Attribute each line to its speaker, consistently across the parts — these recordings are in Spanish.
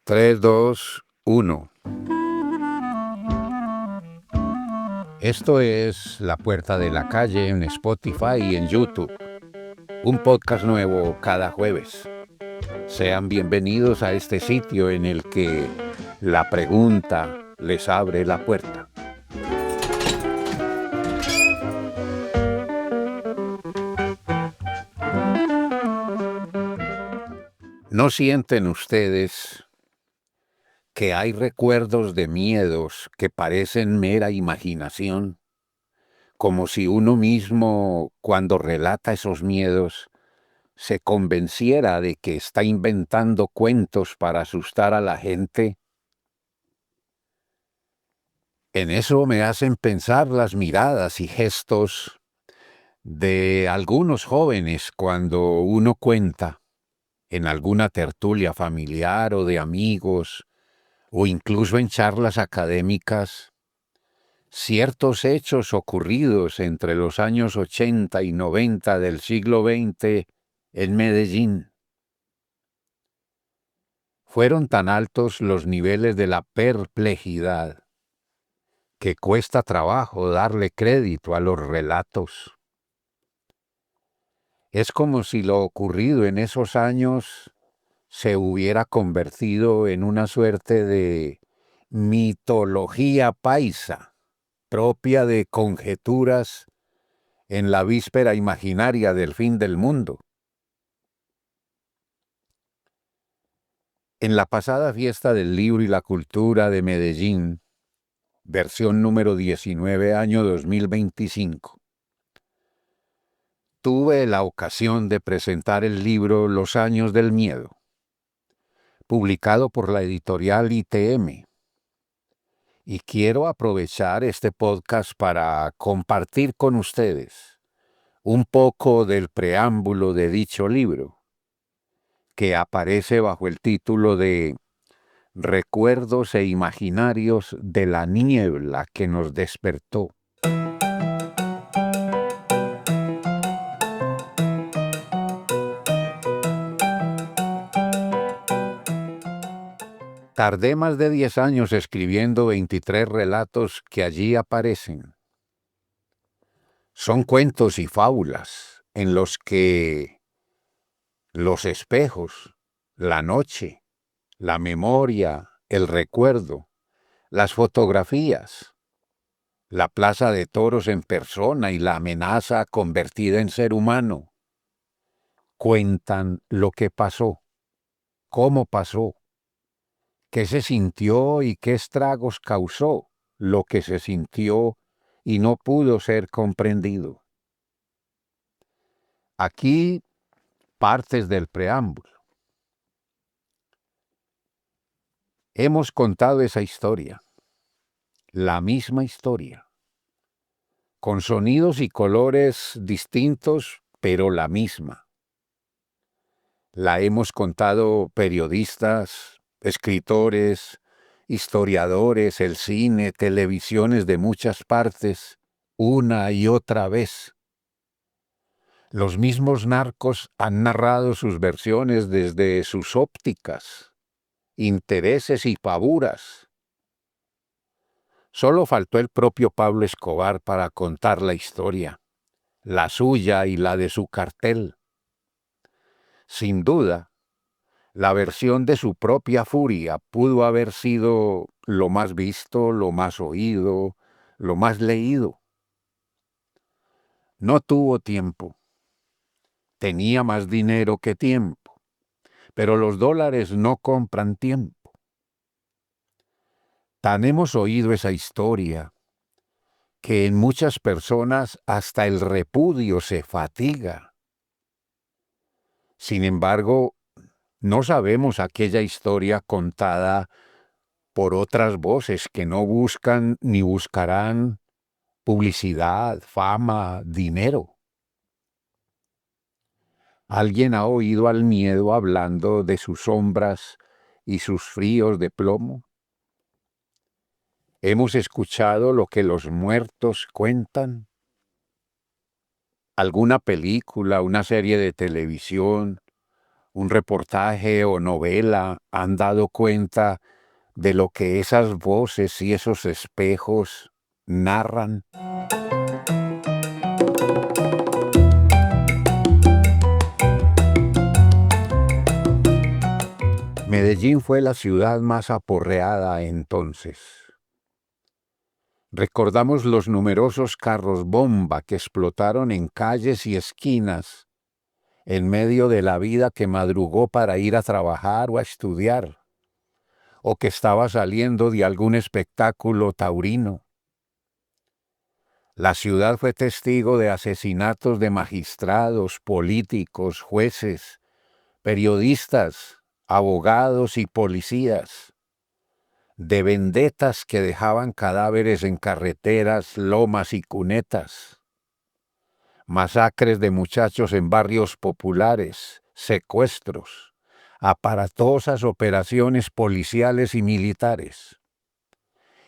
Speaker 1: 3, 2, 1. Esto es La Puerta de la Calle en Spotify y en YouTube. Un podcast nuevo cada jueves. Sean bienvenidos a este sitio en el que la pregunta les abre la puerta. ¿No sienten ustedes que hay recuerdos de miedos que parecen mera imaginación? Como si uno mismo, cuando relata esos miedos, se convenciera de que está inventando cuentos para asustar a la gente. En eso me hacen pensar las miradas y gestos de algunos jóvenes cuando uno cuenta en alguna tertulia familiar o de amigos, o incluso en charlas académicas, ciertos hechos ocurridos entre los años 80 y 90 del siglo XX en Medellín. Fueron tan altos los niveles de la perplejidad que cuesta trabajo darle crédito a los relatos. Es como si lo ocurrido en esos años se hubiera convertido en una suerte de mitología paisa, propia de conjeturas en la víspera imaginaria del fin del mundo. En la pasada fiesta del libro y la cultura de Medellín, versión número 19, año 2025, tuve la ocasión de presentar el libro Los años del miedo, publicado por la editorial ITM. Y quiero aprovechar este podcast para compartir con ustedes un poco del preámbulo de dicho libro, que aparece bajo el título de Recuerdos e imaginarios de la niebla que nos despertó. Tardé más de 10 años escribiendo 23 relatos que allí aparecen. Son cuentos y fábulas en los que los espejos, la noche, la memoria, el recuerdo, las fotografías, la plaza de toros en persona y la amenaza convertida en ser humano, cuentan lo que pasó, cómo pasó, qué se sintió y qué estragos causó lo que se sintió y no pudo ser comprendido. Aquí partes del preámbulo. Hemos contado esa historia, la misma historia, con sonidos y colores distintos, pero la misma. La hemos contado periodistas, escritores, historiadores, el cine, televisiones de muchas partes, una y otra vez. Los mismos narcos han narrado sus versiones desde sus ópticas, intereses y pavuras. Solo faltó el propio Pablo Escobar para contar la historia, la suya y la de su cartel. Sin duda, la versión de su propia furia pudo haber sido lo más visto, lo más oído, lo más leído. No tuvo tiempo. Tenía más dinero que tiempo, pero los dólares no compran tiempo. Tan hemos oído esa historia que en muchas personas hasta el repudio se fatiga. Sin embargo, no sabemos aquella historia contada por otras voces que no buscan ni buscarán publicidad, fama, dinero. ¿Alguien ha oído al miedo hablando de sus sombras y sus fríos de plomo? ¿Hemos escuchado lo que los muertos cuentan? ¿Alguna película, una serie de televisión un reportaje o novela han dado cuenta de lo que esas voces y esos espejos narran? Medellín fue la ciudad más aporreada entonces. Recordamos los numerosos carros bomba que explotaron en calles y esquinas en medio de la vida que madrugó para ir a trabajar o a estudiar, o que estaba saliendo de algún espectáculo taurino. La ciudad fue testigo de asesinatos de magistrados, políticos, jueces, periodistas, abogados y policías, de vendetas que dejaban cadáveres en carreteras, lomas y cunetas, masacres de muchachos en barrios populares, secuestros, aparatosas operaciones policiales y militares,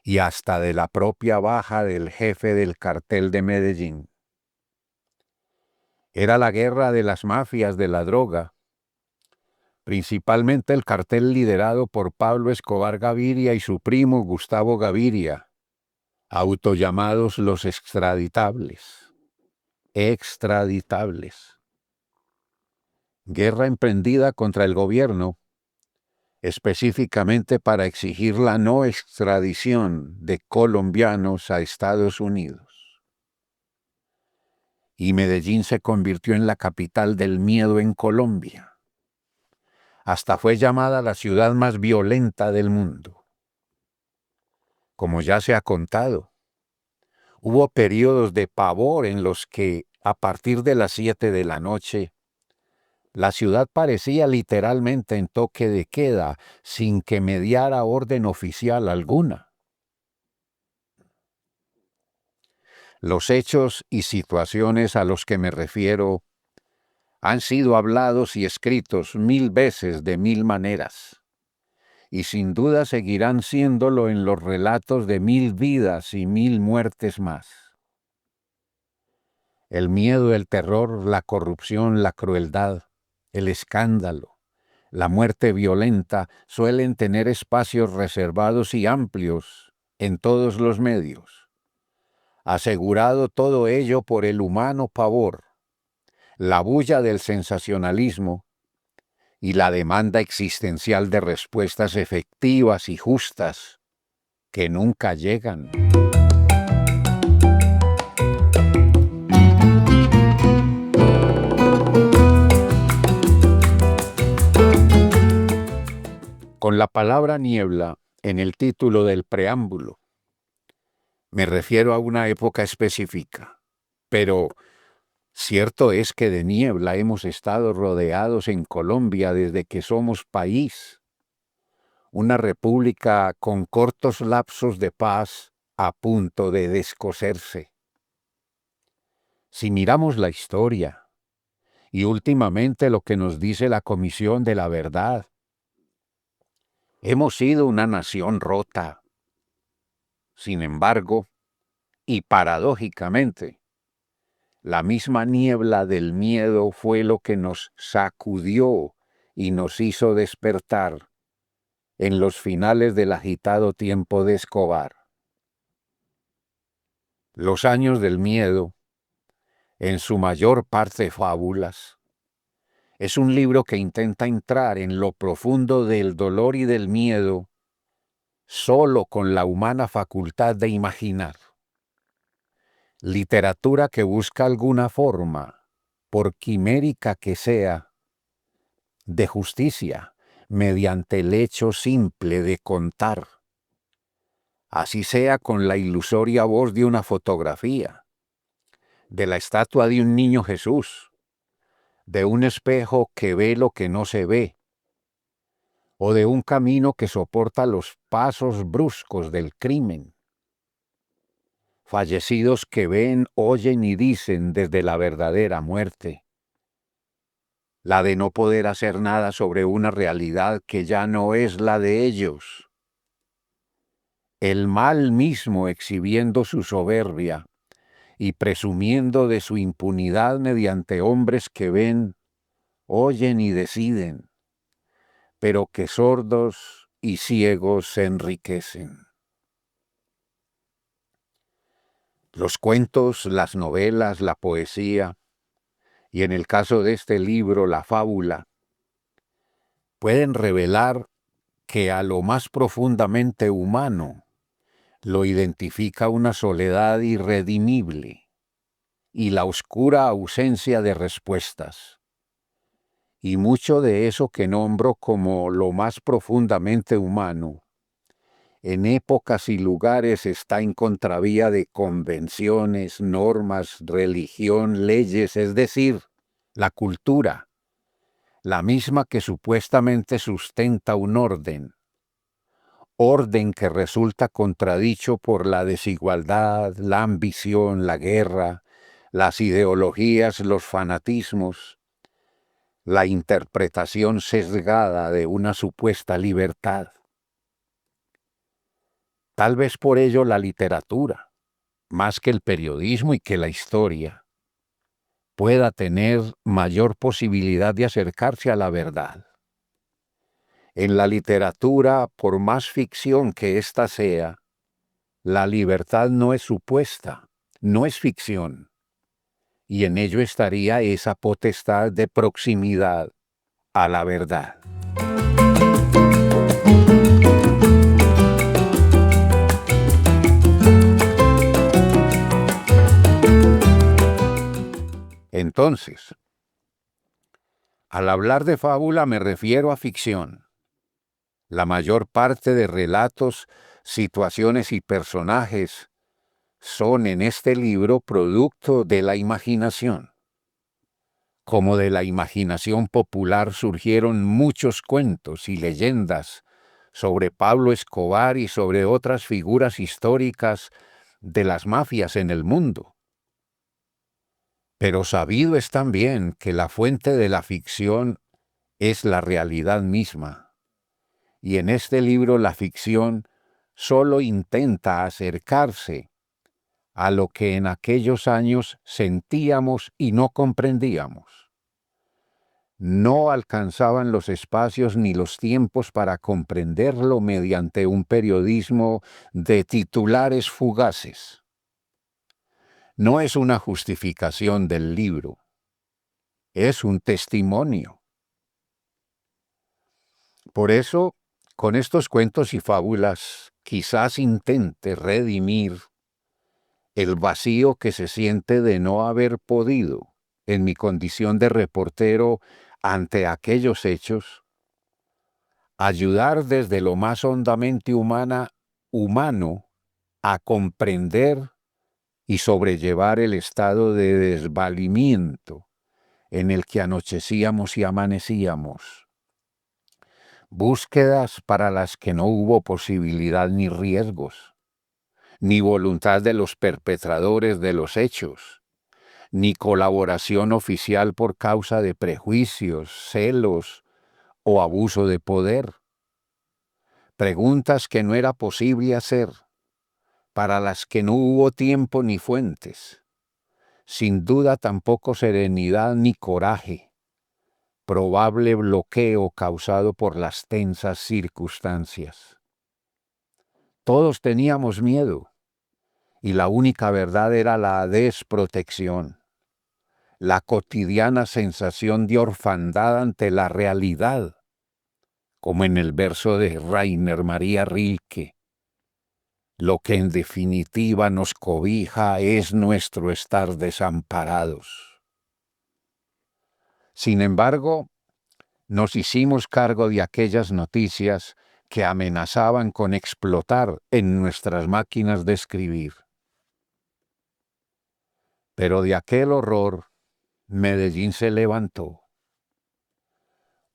Speaker 1: y hasta de la propia baja del jefe del cartel de Medellín. Era la guerra de las mafias de la droga, principalmente el cartel liderado por Pablo Escobar Gaviria y su primo Gustavo Gaviria, autollamados los extraditables. Extraditables. Guerra emprendida contra el gobierno, específicamente para exigir la no extradición de colombianos a Estados Unidos. Y Medellín se convirtió en la capital del miedo en Colombia. Hasta fue llamada la ciudad más violenta del mundo. Como ya se ha contado, hubo periodos de pavor en los que, a partir de las 7 de la noche, la ciudad parecía literalmente en toque de queda, sin que mediara orden oficial alguna. Los hechos y situaciones a los que me refiero han sido hablados y escritos 1000 veces de 1000 maneras, y sin duda seguirán siéndolo en los relatos de 1000 vidas y 1000 muertes más. El miedo, el terror, la corrupción, la crueldad, el escándalo, la muerte violenta suelen tener espacios reservados y amplios en todos los medios. Asegurado todo ello por el humano pavor, la bulla del sensacionalismo y la demanda existencial de respuestas efectivas y justas que nunca llegan. Con la palabra niebla en el título del preámbulo, me refiero a una época específica, pero cierto es que de niebla hemos estado rodeados en Colombia desde que somos país, una república con cortos lapsos de paz a punto de descoserse. Si miramos la historia, y últimamente lo que nos dice la Comisión de la Verdad, hemos sido una nación rota. Sin embargo, y paradójicamente, la misma niebla del miedo fue lo que nos sacudió y nos hizo despertar en los finales del agitado tiempo de Escobar. Los años del miedo, en su mayor parte fábulas, es un libro que intenta entrar en lo profundo del dolor y del miedo solo con la humana facultad de imaginar. Literatura que busca alguna forma, por quimérica que sea, de justicia, mediante el hecho simple de contar, así sea con la ilusoria voz de una fotografía, de la estatua de un niño Jesús, de un espejo que ve lo que no se ve, o de un camino que soporta los pasos bruscos del crimen. Fallecidos que ven, oyen y dicen desde la verdadera muerte, la de no poder hacer nada sobre una realidad que ya no es la de ellos. El mal mismo exhibiendo su soberbia y presumiendo de su impunidad mediante hombres que ven oyen y deciden, pero que sordos y ciegos se enriquecen. Los cuentos, las novelas, la poesía, y en el caso de este libro, la fábula, pueden revelar que a lo más profundamente humano lo identifica una soledad irredimible y la oscura ausencia de respuestas. Y mucho de eso que nombro como lo más profundamente humano, en épocas y lugares está en contravía de convenciones, normas, religión, leyes, es decir, la cultura, la misma que supuestamente sustenta un orden que resulta contradicho por la desigualdad, la ambición, la guerra, las ideologías, los fanatismos, la interpretación sesgada de una supuesta libertad. Tal vez por ello la literatura, más que el periodismo y que la historia, pueda tener mayor posibilidad de acercarse a la verdad. En la literatura, por más ficción que ésta sea, la libertad no es supuesta, no es ficción, y en ello estaría esa potestad de proximidad a la verdad. Entonces, al hablar de fábula me refiero a ficción. La mayor parte de relatos, situaciones y personajes son en este libro producto de la imaginación. Como de la imaginación popular surgieron muchos cuentos y leyendas sobre Pablo Escobar y sobre otras figuras históricas de las mafias en el mundo. Pero sabido es también que la fuente de la ficción es la realidad misma, y en este libro la ficción solo intenta acercarse a lo que en aquellos años sentíamos y no comprendíamos. No alcanzaban los espacios ni los tiempos para comprenderlo mediante un periodismo de titulares fugaces. No es una justificación del libro, es un testimonio. Por eso, con estos cuentos y fábulas, quizás intente redimir el vacío que se siente de no haber podido, en mi condición de reportero ante aquellos hechos, ayudar desde lo más hondamente humano a comprender y sobrellevar el estado de desvalimiento en el que anochecíamos y amanecíamos. Búsquedas para las que no hubo posibilidad ni riesgos, ni voluntad de los perpetradores de los hechos, ni colaboración oficial por causa de prejuicios, celos o abuso de poder. Preguntas que no era posible hacer, para las que no hubo tiempo ni fuentes. Sin duda tampoco serenidad ni coraje. Probable bloqueo causado por las tensas circunstancias. Todos teníamos miedo, y la única verdad era la desprotección, la cotidiana sensación de orfandad ante la realidad, como en el verso de Rainer María Rilke. Lo que en definitiva nos cobija es nuestro estar desamparados. Sin embargo, nos hicimos cargo de aquellas noticias que amenazaban con explotar en nuestras máquinas de escribir. Pero de aquel horror, Medellín se levantó.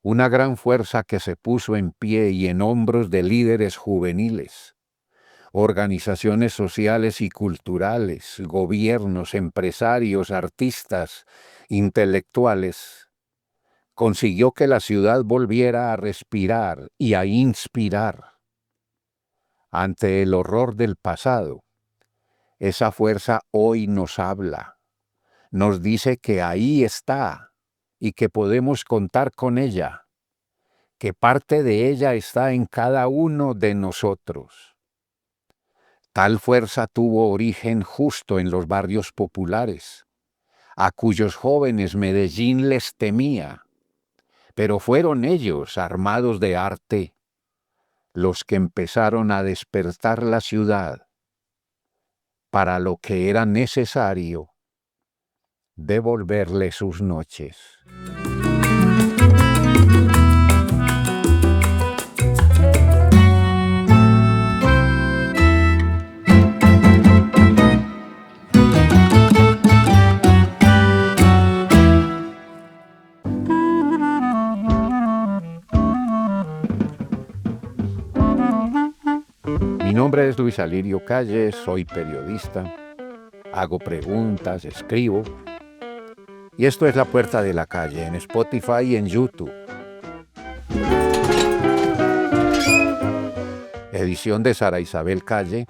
Speaker 1: Una gran fuerza que se puso en pie y en hombros de líderes juveniles, organizaciones sociales y culturales, gobiernos, empresarios, artistas, intelectuales, consiguió que la ciudad volviera a respirar y a inspirar. Ante el horror del pasado, esa fuerza hoy nos habla, nos dice que ahí está, y que podemos contar con ella, que parte de ella está en cada uno de nosotros. Tal fuerza tuvo origen justo en los barrios populares, a cuyos jóvenes Medellín les temía, pero fueron ellos, armados de arte, los que empezaron a despertar la ciudad para lo que era necesario, devolverle sus noches. Mi nombre es Luis Alirio Calle, soy periodista, hago preguntas, escribo, y esto es La Puerta de la Calle en Spotify y en YouTube. Edición de Sara Isabel Calle.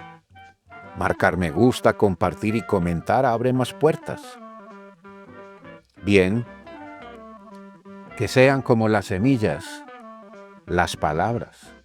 Speaker 1: Marcar me gusta, compartir y comentar abre más puertas. Bien, que sean como las semillas, las palabras.